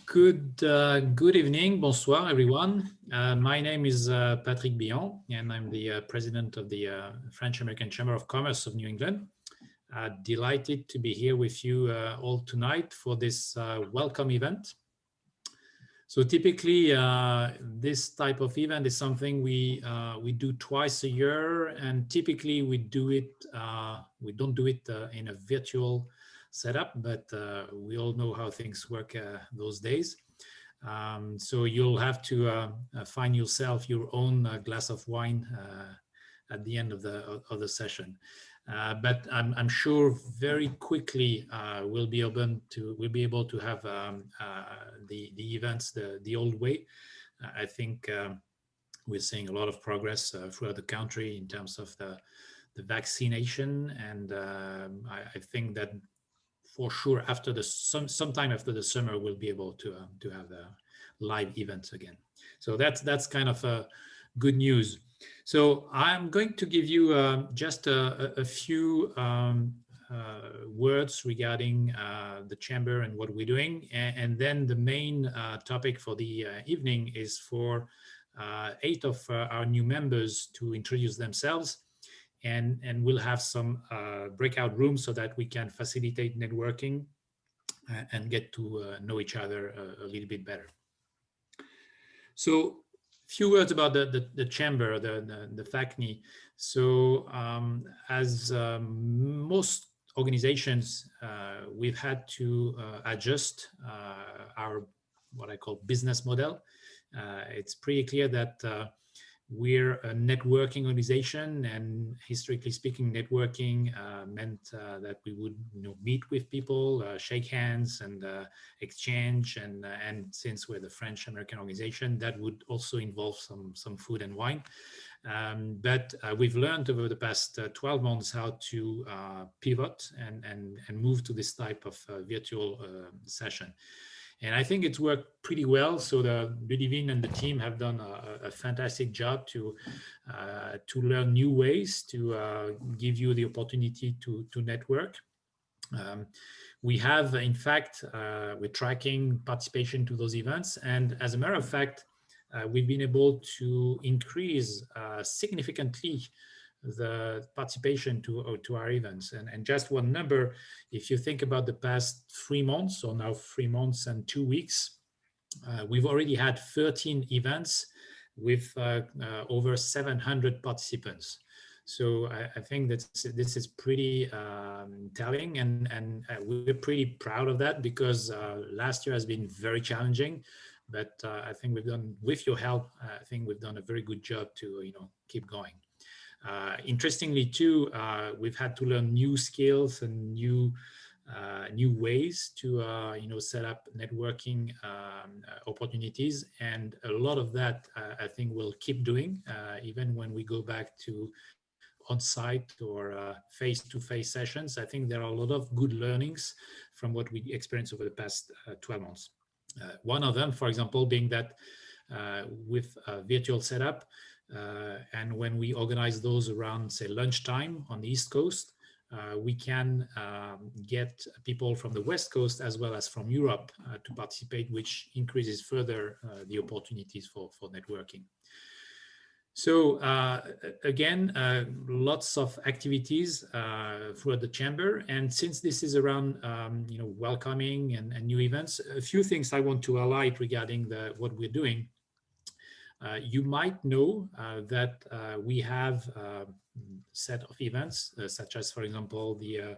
Good evening, bonsoir, everyone. My name is Patrick Bian, and I'm the president of the French-American Chamber of Commerce of New England. Delighted to be here with you all tonight for this welcome event. So typically, this type of event is something we do twice a year, and typically we don't do it in a virtual setup, but we all know how things work those days. So you'll have to find yourself your own glass of wine at the end of the session. But I'm sure very quickly we'll be able to have the events the old way. I think we're seeing a lot of progress throughout the country in terms of the vaccination, and I think that for sure after sometime after the summer we'll be able to have live events again. So that's kind of good news. So I'm going to give you just a few words regarding the chamber and what we're doing, and then the main topic for the evening is for 8 of our new members to introduce themselves, and we'll have some breakout rooms so that we can facilitate networking and get to know each other a little bit better. So few words about the chamber, the FACCNE. So as most organizations, we've had to adjust our what I call business model. It's pretty clear that we're a networking organization, and historically speaking, networking meant that we would meet with people, shake hands, and exchange. And since we're the French-American organization, that would also involve some food and wine. But we've learned over the past 12 months how to pivot and move to this type of virtual session. And I think it's worked pretty well. So the Ludivine and the team have done a fantastic job to learn new ways to give you the opportunity to network. We have, in fact, we're tracking participation to those events. And as a matter of fact, we've been able to increase significantly the participation to our events. And just one number, if you think about the past 3 months, or now 3 months and 2 weeks, we've already had 13 events with over 700 participants. So I think that this is pretty telling, and we're pretty proud of that, because last year has been very challenging. But I think we've done, with your help, I think we've done a very good job to keep going. Interestingly too, we've had to learn new skills and new ways to set up networking opportunities, and a lot of that I think we'll keep doing even when we go back to on-site or face-to-face sessions. I think there are a lot of good learnings from what we experienced over the past 12 months. One of them, for example, being that with a virtual setup, and when we organize those around, say, lunchtime on the East Coast, we can get people from the West Coast as well as from Europe to participate, which increases further the opportunities for networking. So again, lots of activities throughout the chamber. And since this is around welcoming and new events, a few things I want to highlight regarding what we're doing. You might know that we have a set of events, such as, for example, the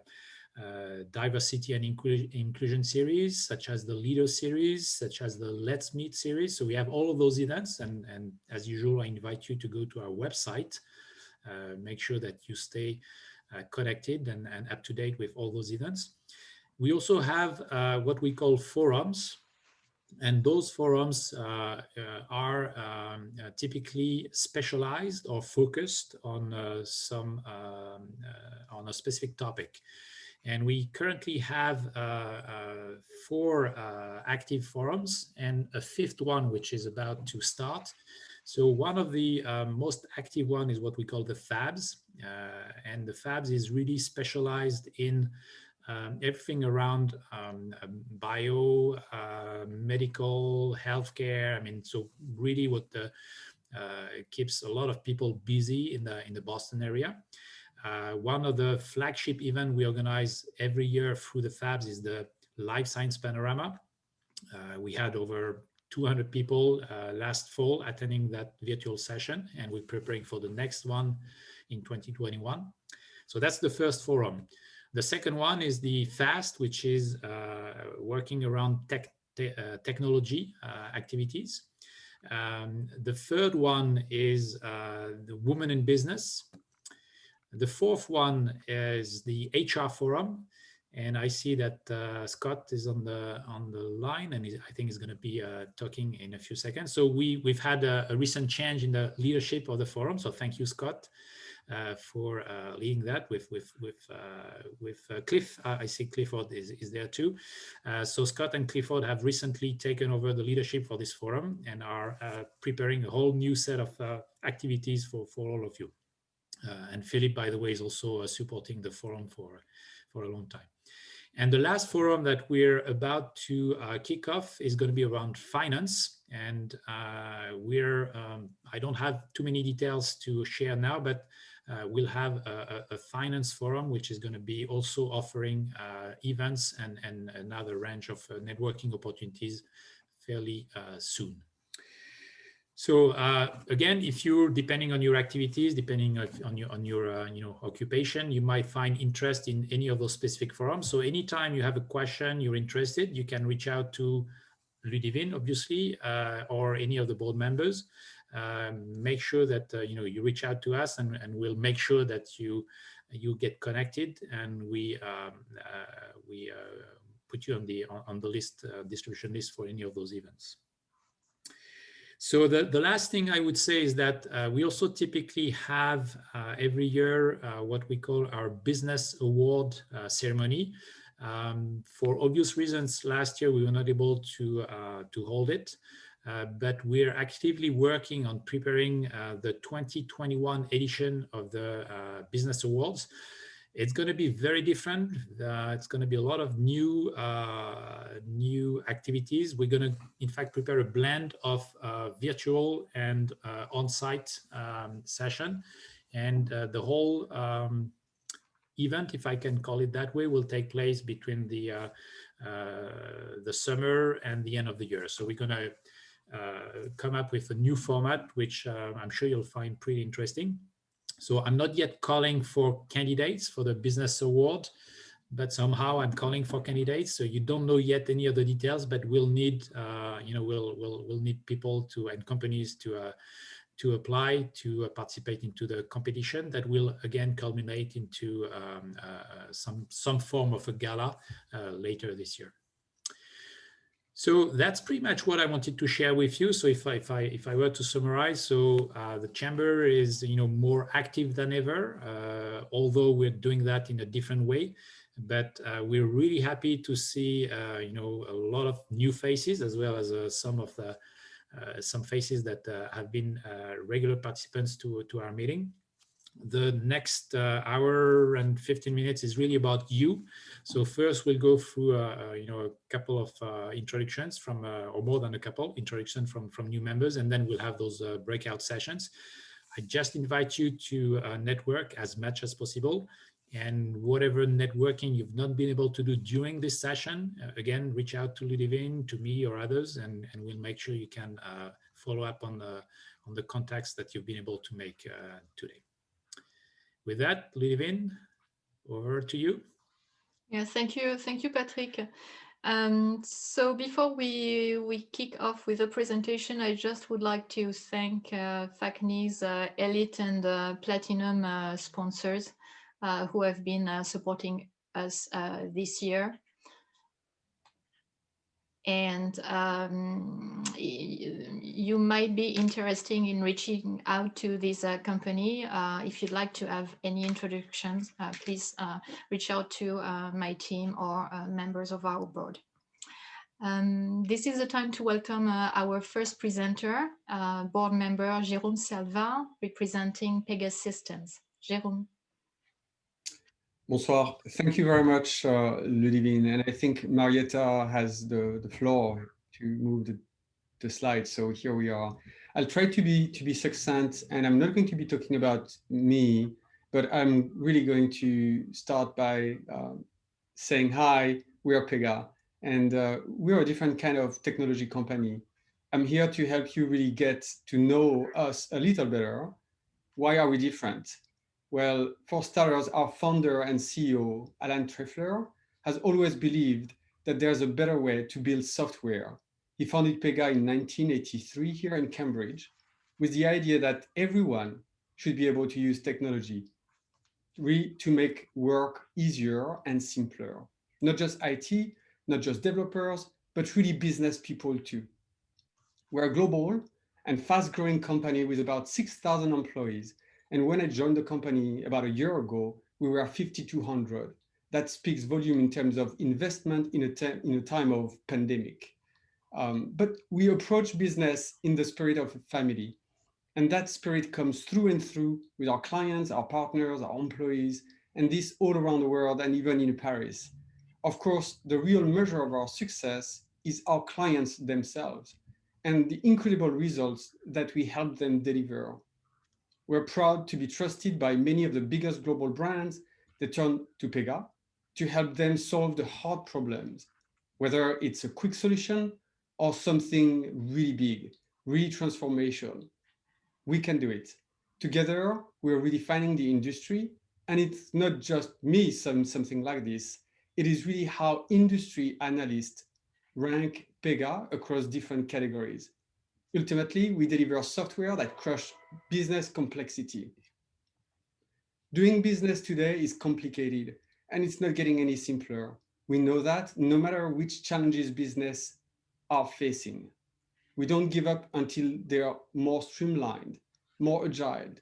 Diversity and Inclusion series, such as the Leader series, such as the Let's Meet series. So we have all of those events, and as usual, I invite you to go to our website, make sure that you stay connected and up to date with all those events. We also have what we call forums. And those forums are typically specialized or focused on on a specific topic. And we currently have 4 active forums and a 5th one, which is about to start. So one of the most active one is what we call the FABs. And the FABs is really specialized in everything around bio, medical, healthcare. I mean, so really what the keeps a lot of people busy in the Boston area. One of the flagship events we organize every year through the FABs is the Life Science Panorama. We had over 200 people last fall attending that virtual session, and we're preparing for the next one in 2021. So that's the first forum. The second one is the FAST, which is working around technology activities. The third one is the Women in Business. The fourth one is the HR Forum. And I see that Scott is on the line, and I think he's going to be talking in a few seconds. So we've had a recent change in the leadership of the forum. So thank you, Scott, for leading that with Cliff. I see Clifford is there too. So Scott and Clifford have recently taken over the leadership for this forum and are preparing a whole new set of activities for all of you. And Philip, by the way, is also supporting the forum for a long time. And the last forum that we're about to kick off is going to be around finance. And I don't have too many details to share now, but we'll have a finance forum, which is going to be also offering events and another range of networking opportunities fairly soon. So again, if you're depending on your activities, depending on your occupation, you might find interest in any of those specific forums. So anytime you have a question, you're interested, you can reach out to Ludivine, obviously, or any of the board members. Make sure that you reach out to us, and we'll make sure that you get connected, and we put you on the list, distribution list for any of those events. So the last thing I would say is that we also typically have every year what we call our business award ceremony. For obvious reasons, last year we were not able to hold it, but we're actively working on preparing the 2021 edition of the Business Awards. It's going to be very different. It's going to be a lot of new activities. We're going to, in fact, prepare a blend of virtual and on-site session. And the whole event, if I can call it that way, will take place between the summer and the end of the year. So we're going to come up with a new format, which I'm sure you'll find pretty interesting. So I'm not yet calling for candidates for the Business Award, but somehow I'm calling for candidates. So you don't know yet any of the details, but we'll need, we'll need people and companies to apply to participate into the competition that will again culminate into some form of a gala later this year. So that's pretty much what I wanted to share with you. So if I were to summarize, so the chamber is more active than ever, although we're doing that in a different way. But we're really happy to see a lot of new faces, as well as some faces that have been regular participants to our meeting. The next hour and 15 minutes is really about you. So first we'll go through a couple of introductions from or more than a couple introductions from new members, and then we'll have those breakout sessions. I just invite you to network as much as possible, and whatever networking you've not been able to do during this session, again, reach out to Ludivine, to me, or others, and we'll make sure you can follow up on the contacts that you've been able to make today. With that, Ludivine, over to you. Yeah, thank you, Patrick. So before we kick off with the presentation, I just would like to thank FACCNE's Elite and Platinum sponsors who have been supporting us this year. And you might be interested in reaching out to this company. If you'd like to have any introductions, please reach out to my team or members of our board. This is the time to welcome our first presenter, board member Jérôme Selva, representing Pegasystems. Jérôme. Bonsoir. Thank you very much, Ludivine. And I think Marietta has the floor to move the slides. So here we are. I'll try to be succinct, and I'm not going to be talking about me, but I'm really going to start by saying hi. We are Pega, and we're a different kind of technology company. I'm here to help you really get to know us a little better. Why are we different? Well, for starters, our founder and CEO, Alan Trefler, has always believed that there's a better way to build software. He founded Pega in 1983 here in Cambridge with the idea that everyone should be able to use technology to make work easier and simpler. Not just IT, not just developers, but really business people too. We're a global and fast-growing company with about 6,000 employees. And when I joined the company about a year ago, we were 5,200. That speaks volume in terms of investment in a time of pandemic. But we approach business in the spirit of a family. And that spirit comes through and through with our clients, our partners, our employees, and this all around the world and even in Paris. Of course, the real measure of our success is our clients themselves and the incredible results that we help them deliver. We're proud to be trusted by many of the biggest global brands that turn to Pega to help them solve the hard problems, whether it's a quick solution or something really big, really transformational. We can do it. Together, we're redefining the industry, and it's not just me saying something like this. It is really how industry analysts rank Pega across different categories. Ultimately, we deliver software that crushes business complexity. Doing business today is complicated, and it's not getting any simpler. We know that no matter which challenges business are facing. We don't give up until they are more streamlined, more agile,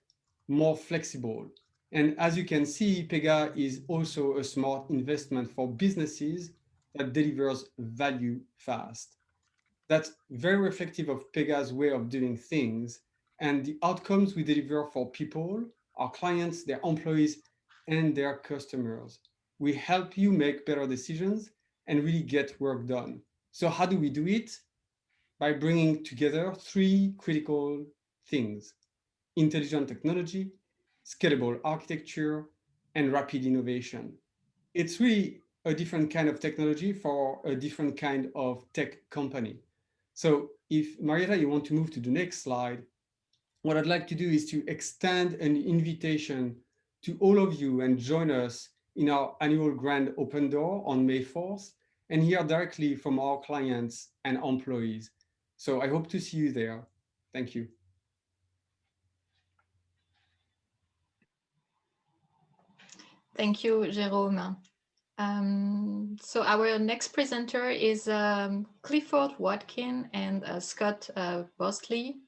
more flexible. And as you can see, Pega is also a smart investment for businesses that delivers value fast. That's very reflective of Pega's way of doing things and the outcomes we deliver for people, our clients, their employees, and their customers. We help you make better decisions and really get work done. So how do we do it? By bringing together three critical things: intelligent technology, scalable architecture, and rapid innovation. It's really a different kind of technology for a different kind of tech company. So if Marietta, you want to move to the next slide, what I'd like to do is to extend an invitation to all of you and join us in our annual grand open door on May 4th and hear directly from our clients and employees. So I hope to see you there. Thank you. Thank you, Jérôme. So our next presenter is Clifford, Watkin, and Scott Bostley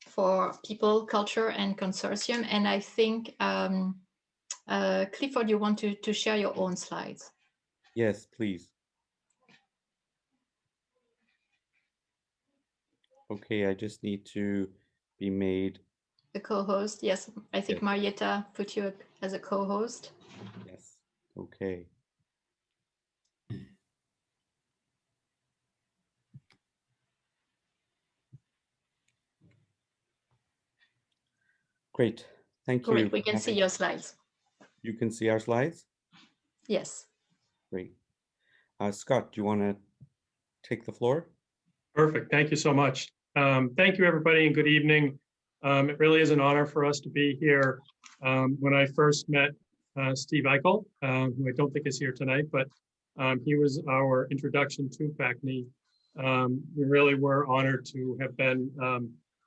for People, Culture, and Consortium. And I think, Clifford, you want to share your own slides. Yes, please. Okay, I just need to be made the co-host. Yes, I think yes. Marietta put you as a co-host. Yes, okay. Great, thank you. Great, we can see your slides. You can see our slides? Yes. Great. Scott, do you want to take the floor? Perfect, thank you so much. Thank you, everybody, and good evening. It really is an honor for us to be here. When I first met Steve Eichel, who I don't think is here tonight, but he was our introduction to FACCNE. We really were honored to have been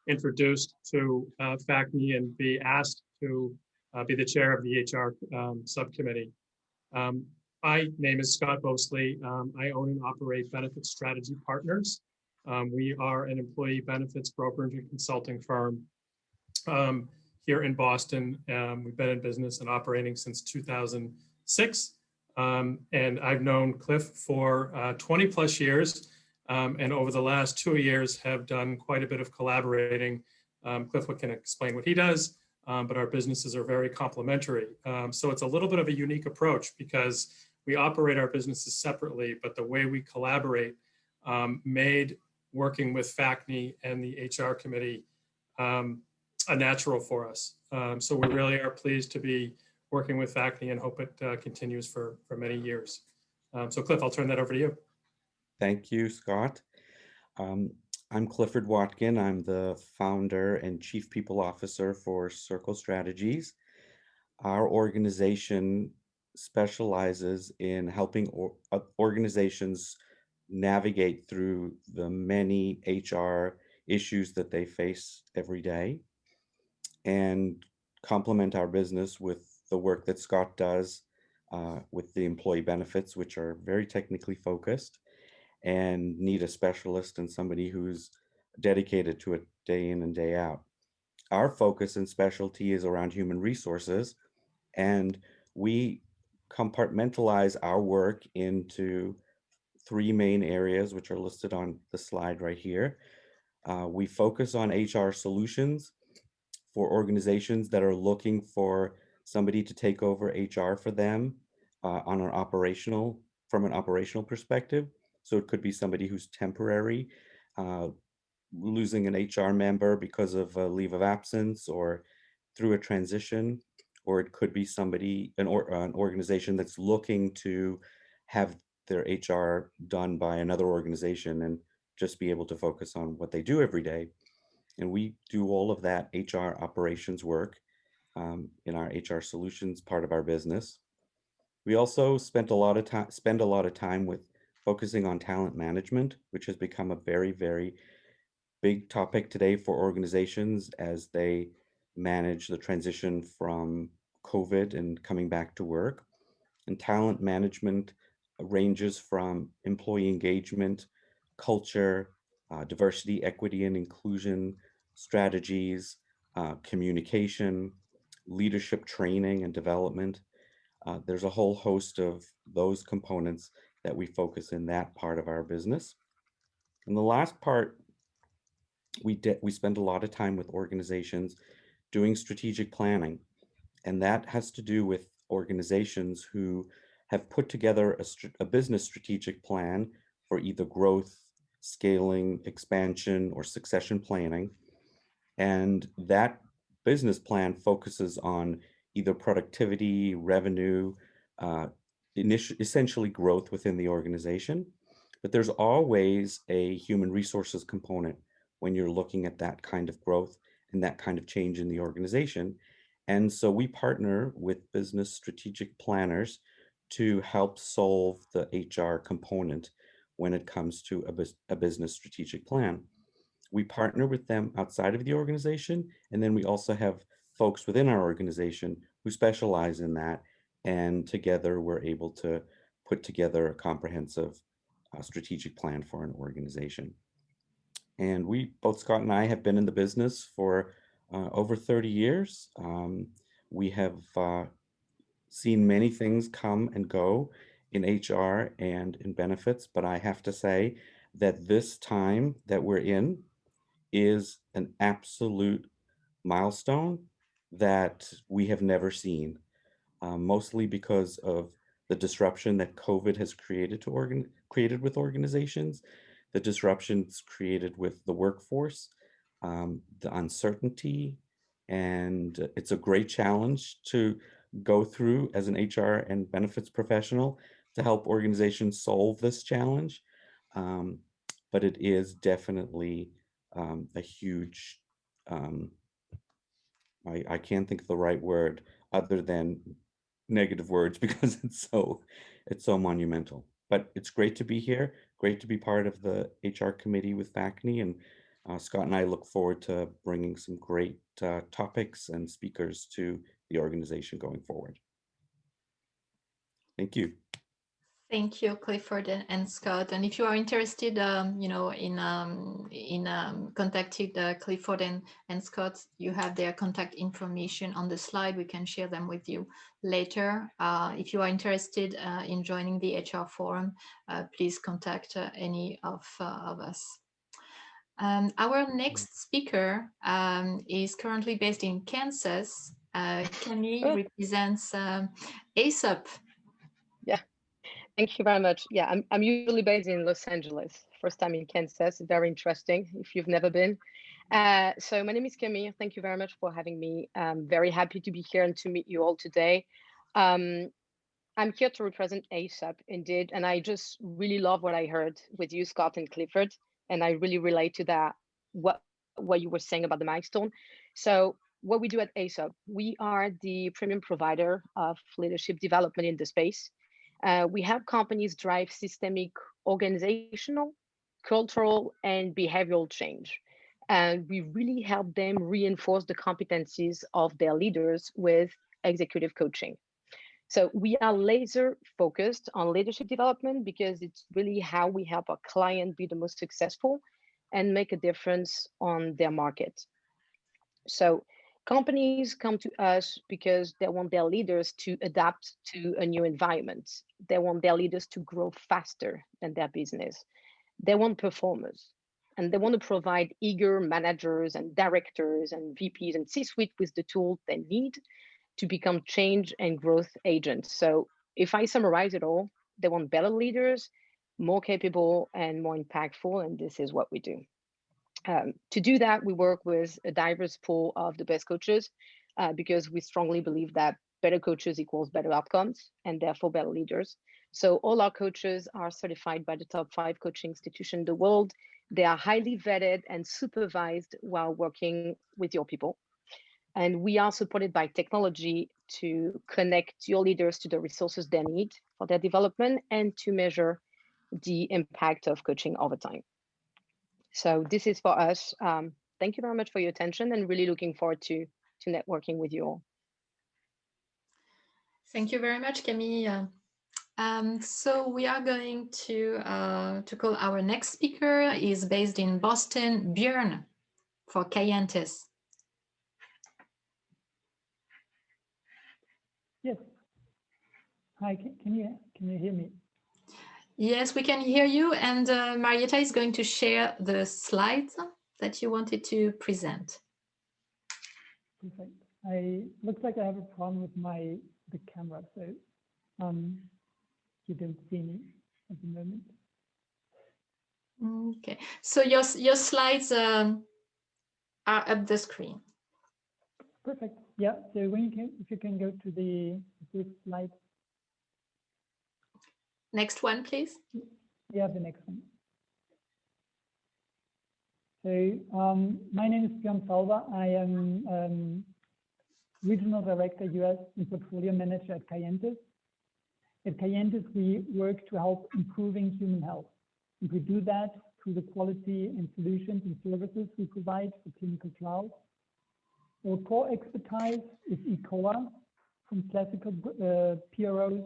introduced to FACCNE and be asked to be the chair of the HR subcommittee. My name is Scott Bostley. I own and operate Benefit Strategy Partners. We are an employee benefits brokerage and consulting firm here in Boston. We've been in business and operating since 2006. And I've known Cliff for 20 plus years. And over the last 2 years have done quite a bit of collaborating. Cliff can explain what he does, but our businesses are very complementary. So it's a little bit of a unique approach because we operate our businesses separately, but the way we collaborate made working with FACCNE and the HR committee a natural for us. So we really are pleased to be working with FACCNE and hope it continues for many years. So Cliff, I'll turn that over to you. Thank you, Scott. I'm Clifford Watkin. I'm the founder and chief people officer for Circle Strategies. Our organization specializes in helping organizations navigate through the many HR issues that they face every day and complement our business with the work that Scott does with the employee benefits, which are very technically focused and need a specialist and somebody who's dedicated to it day in and day out. Our focus and specialty is around human resources, and we compartmentalize our work into three main areas, which are listed on the slide right here. We focus on HR solutions for organizations that are looking for somebody to take over HR for them from an operational perspective. So it could be somebody who's temporary, losing an HR member because of a leave of absence or through a transition, or it could be somebody, an organization that's looking to have their HR done by another organization and just be able to focus on what they do every day. And we do all of that HR operations work in our HR solutions part of our business. We also spend a lot of time with focusing on talent management, which has become a very, very big topic today for organizations as they manage the transition from COVID and coming back to work. And talent management ranges from employee engagement, culture, diversity, equity, and inclusion strategies, communication, leadership training and development. There's a whole host of those components that we focus in that part of our business. And the last part, we spend a lot of time with organizations doing strategic planning. And that has to do with organizations who have put together a business strategic plan for either growth, scaling, expansion, or succession planning. And that business plan focuses on either productivity, revenue, essentially growth within the organization. But there's always a human resources component when you're looking at that kind of growth and that kind of change in the organization. And so we partner with business strategic planners to help solve the HR component when it comes to a business strategic plan. We partner with them outside of the organization, and then we also have folks within our organization who specialize in that, and together we're able to put together a comprehensive strategic plan for an organization. And both Scott and I have been in the business for over 30 years. We have seen many things come and go in HR and in benefits, but I have to say that this time that we're in is an absolute milestone that we have never seen, mostly because of the disruption that COVID has created with organizations, the disruptions created with the workforce, the uncertainty, and it's a great challenge to go through as an HR and benefits professional to help organizations solve this challenge. But it is definitely a huge, I can't think of the right word other than negative words because it's so monumental. But it's great to be here, great to be part of the HR committee with FACCNE, and Scott and I look forward to bringing some great topics and speakers to the organization going forward. Thank you. Thank you, Clifford and Scott. And if you are interested, in contacting Clifford and Scott, you have their contact information on the slide. We can share them with you later. If you are interested in joining the HR forum, please contact any of us. Our next speaker is currently based in Kansas. Camille represents AceUp. Yeah, thank you very much. Yeah, I'm usually based in Los Angeles. First time in Kansas, very interesting if you've never been. So my name is Camille. Thank you very much for having me. I'm very happy to be here and to meet you all today. I'm here to represent AceUp indeed, and I just really love what I heard with you, Scott and Clifford, and I really relate to that, what you were saying about the milestone. So what we do at AceUp, we are the premium provider of leadership development in the space. We help companies drive systemic organizational, cultural, and behavioral change. And we really help them reinforce the competencies of their leaders with executive coaching. So we are laser focused on leadership development because it's really how we help our client be the most successful and make a difference on their market. So companies come to us because they want their leaders to adapt to a new environment. They want their leaders to grow faster than their business. They want performers, and they want to provide eager managers and directors and VPs and C-suite with the tools they need to become change and growth agents. So if I summarize it all, they want better leaders, more capable and more impactful, and this is what we do. To do that, we work with a diverse pool of the best coaches because we strongly believe that better coaches equals better outcomes and therefore better leaders. So all our coaches are certified by the top 5 coaching institutions in the world. They are highly vetted and supervised while working with your people. And we are supported by technology to connect your leaders to the resources they need for their development and to measure the impact of coaching over time. So this is for us. Thank you very much for your attention and really looking forward to networking with you all. Thank you very much, Camille. So we are going to call our next speaker. He's based in Boston, Bjorn for Kayentis. Yes. Hi, can you hear me? Yes, we can hear you. And Marietta is going to share the slides that you wanted to present. Perfect. Looks like I have a problem with the camera, so you don't see me at the moment. Okay. So your slides are up the screen. Perfect. Yeah. So if you can go to the first slide. Next one, please. Yeah, the next one. So my name is Bjorn Selva. I am Regional Director US and Portfolio Manager at Kayentis. At Kayentis, we work to help improving human health. And we do that through the quality and solutions and services we provide for clinical trials. Our core expertise is eCOA, from classical PROs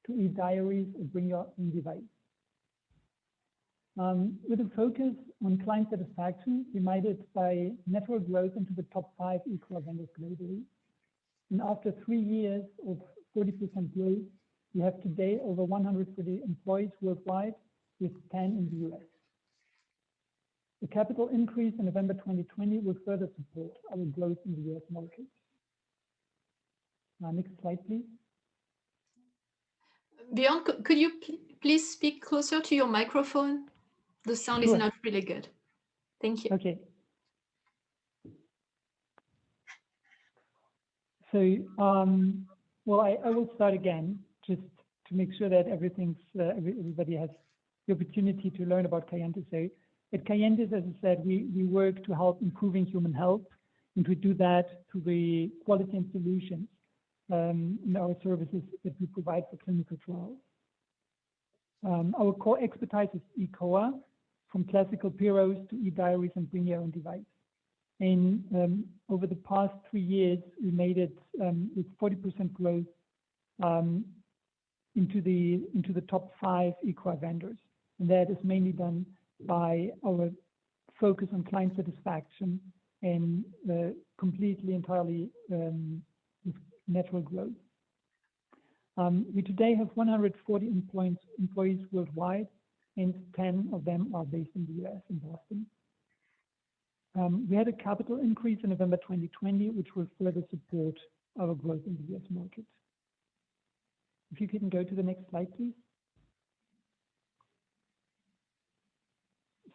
to e-diaries or bring your own device. With a focus on client satisfaction, we made it by network growth into the top 5 eCOA vendors globally. And after 3 years of 40% growth, we have today over 130 employees worldwide, with 10 in the US. The capital increase in November 2020 will further support our growth in the US market. Next slide, please. Bjorn, could you please speak closer to your microphone? The sound is not really good. Thank you. Okay. So, well, I will start again, just to make sure that everybody has the opportunity to learn about Kayentis. So at Kayentis, as I said, we work to help improving human health, and we do that through the quality and solutions in our services that we provide for clinical trials. Our core expertise is eCOA, from classical PROs to e-diaries and bring your own device. And over the past 3 years, we made it with 40% growth into the top 5 eCOA vendors. And that is mainly done by our focus on client satisfaction and completely, entirely with network growth. We today have 140 employees worldwide, and 10 of them are based in the US, in Boston. We had a capital increase in November 2020, which will further support our growth in the US market. If you can go to the next slide, please.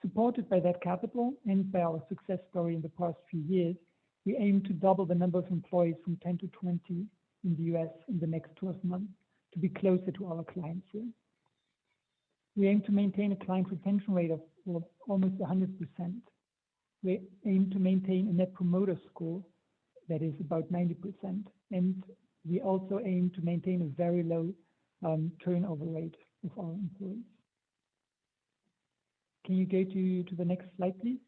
Supported by that capital and by our success story in the past few years, we aim to double the number of employees from 10 to 20 in the US in the next 12 months to be closer to our clients here. We aim to maintain a client retention rate of almost 100%. We aim to maintain a net promoter score that is about 90%. And we also aim to maintain a very low turnover rate of our employees. Can you go to the next slide, please?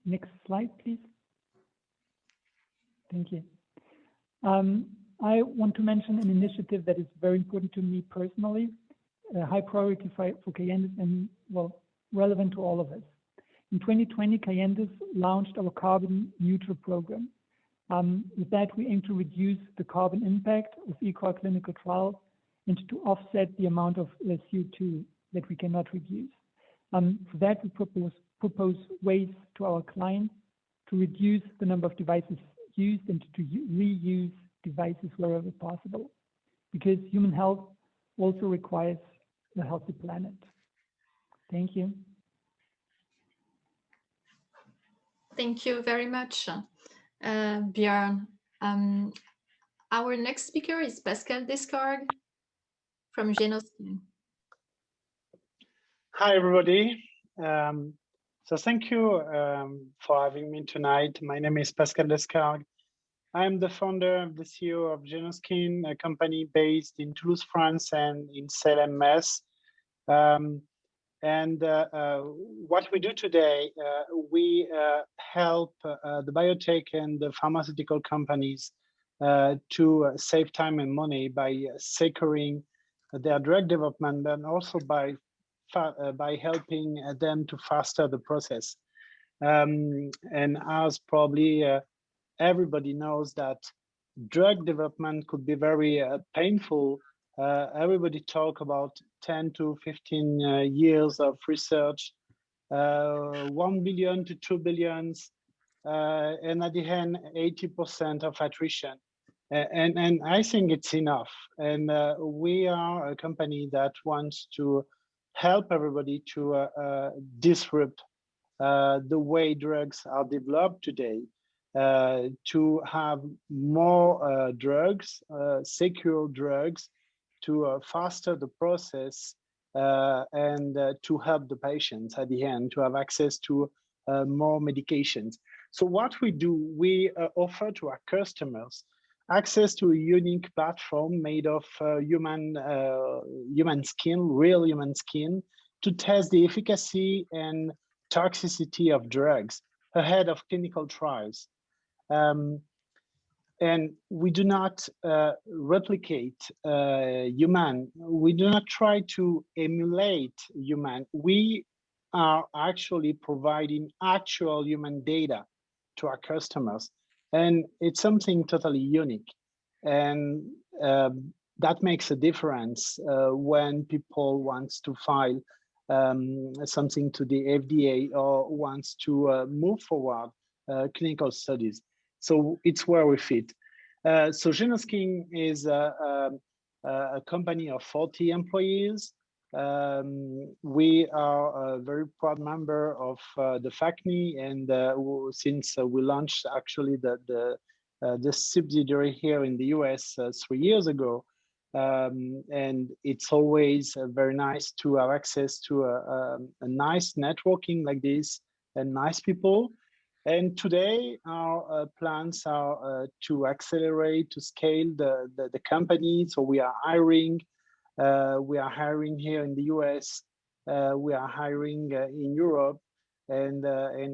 Next slide, please. Thank you. I want to mention an initiative that is very important to me personally, a high priority for Kayentis and, well, relevant to all of us. In 2020, Kayentis launched our carbon neutral program. With that, we aim to reduce the carbon impact of ECOR clinical trials and to offset the amount of CO2 that we cannot reduce. For that, we propose ways to our clients to reduce the number of devices used and to reuse devices wherever possible, because human health also requires a healthy planet. Thank you. Thank you very much, Bjorn. Our next speaker is Pascal Descargues from Genoskin. Hi, everybody. So thank you for having me tonight. My name is Pascal Descargues. I'm the founder and the CEO of Genoskin, a company based in Toulouse, France, and in Salem, Mass. What we do today, we help the biotech and the pharmaceutical companies to save time and money by securing their drug development, and also by helping them to faster the process. And as probably everybody knows, that drug development could be very painful. Everybody talk about 10 to 15 years of research, 1 billion to 2 billions, and at the end, 80% of attrition. And I think it's enough. And we are a company that wants to help everybody to disrupt the way drugs are developed today, to have more drugs, secure drugs, to faster the process, and to help the patients at the end to have access to more medications. So what we do, we offer to our customers access to a unique platform made of human skin, real human skin, to test the efficacy and toxicity of drugs ahead of clinical trials. And we do not replicate human. We do not try to emulate human. We are actually providing actual human data to our customers. And it's something totally unique. And that makes a difference when people want to file something to the FDA or wants to move forward clinical studies. So it's where we fit. So Genoskin is a company of 40 employees. We are a very proud member of the FACCNE, and since we launched actually the subsidiary here in the US 3 years ago, and it's always very nice to have access to a nice networking like this and nice people. And today our plans are to accelerate, to scale the company. So we are hiring. We are hiring here in the US. We are hiring in Europe, and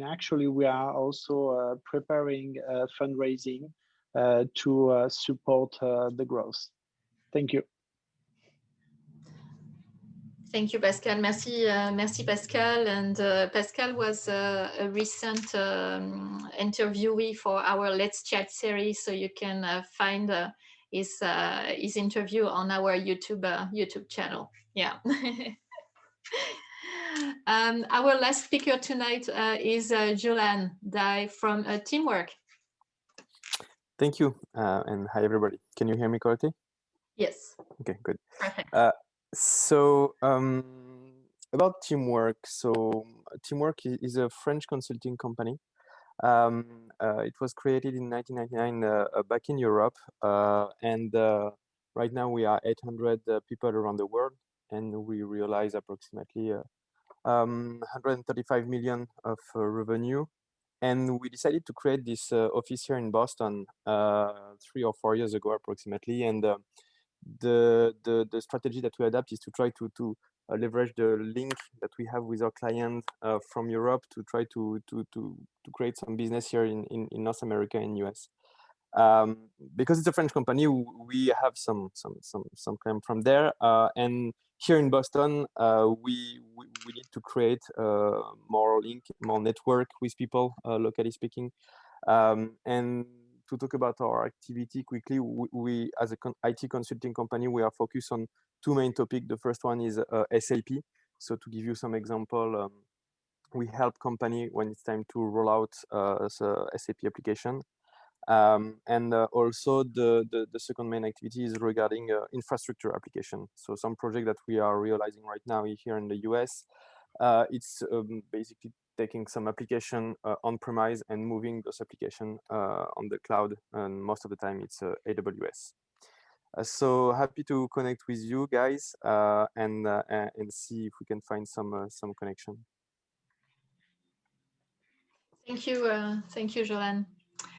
actually we are also preparing fundraising to support the growth. Thank you. Thank you, Pascal. Merci, merci, Pascal. And Pascal was a recent interviewee for our Let's Chat series, so you can find his interview on our YouTube channel. Yeah. Our last speaker tonight is Jolan Dai from Teamwork. Thank you, and hi everybody. Can you hear me correctly? Yes. Okay, good. Perfect. So about Teamwork. So Teamwork is a French consulting company. It was created in 1999 back in Europe, and right now we are 800 people around the world, and we realize approximately 135 million of revenue. And we decided to create this office here in Boston 3 or 4 years ago, approximately. And the strategy that we adapt is to try to leverage the link that we have with our client from Europe to try to create some business here in North America and US. Because it's a French company, we have some clients from there, and here in Boston, we need to create more link, more network with people, locally speaking. And to talk about our activity quickly, we as a IT consulting company, we are focused on 2 main topics. The first one is SAP. So to give you some example, we help company when it's time to roll out the SAP application. And also the second main activity is regarding infrastructure application. So some project that we are realizing right now here in the US, it's basically taking some application on-premise and moving those application on the cloud. And most of the time it's AWS. So happy to connect with you guys and see if we can find some connection. Thank you, Jolan.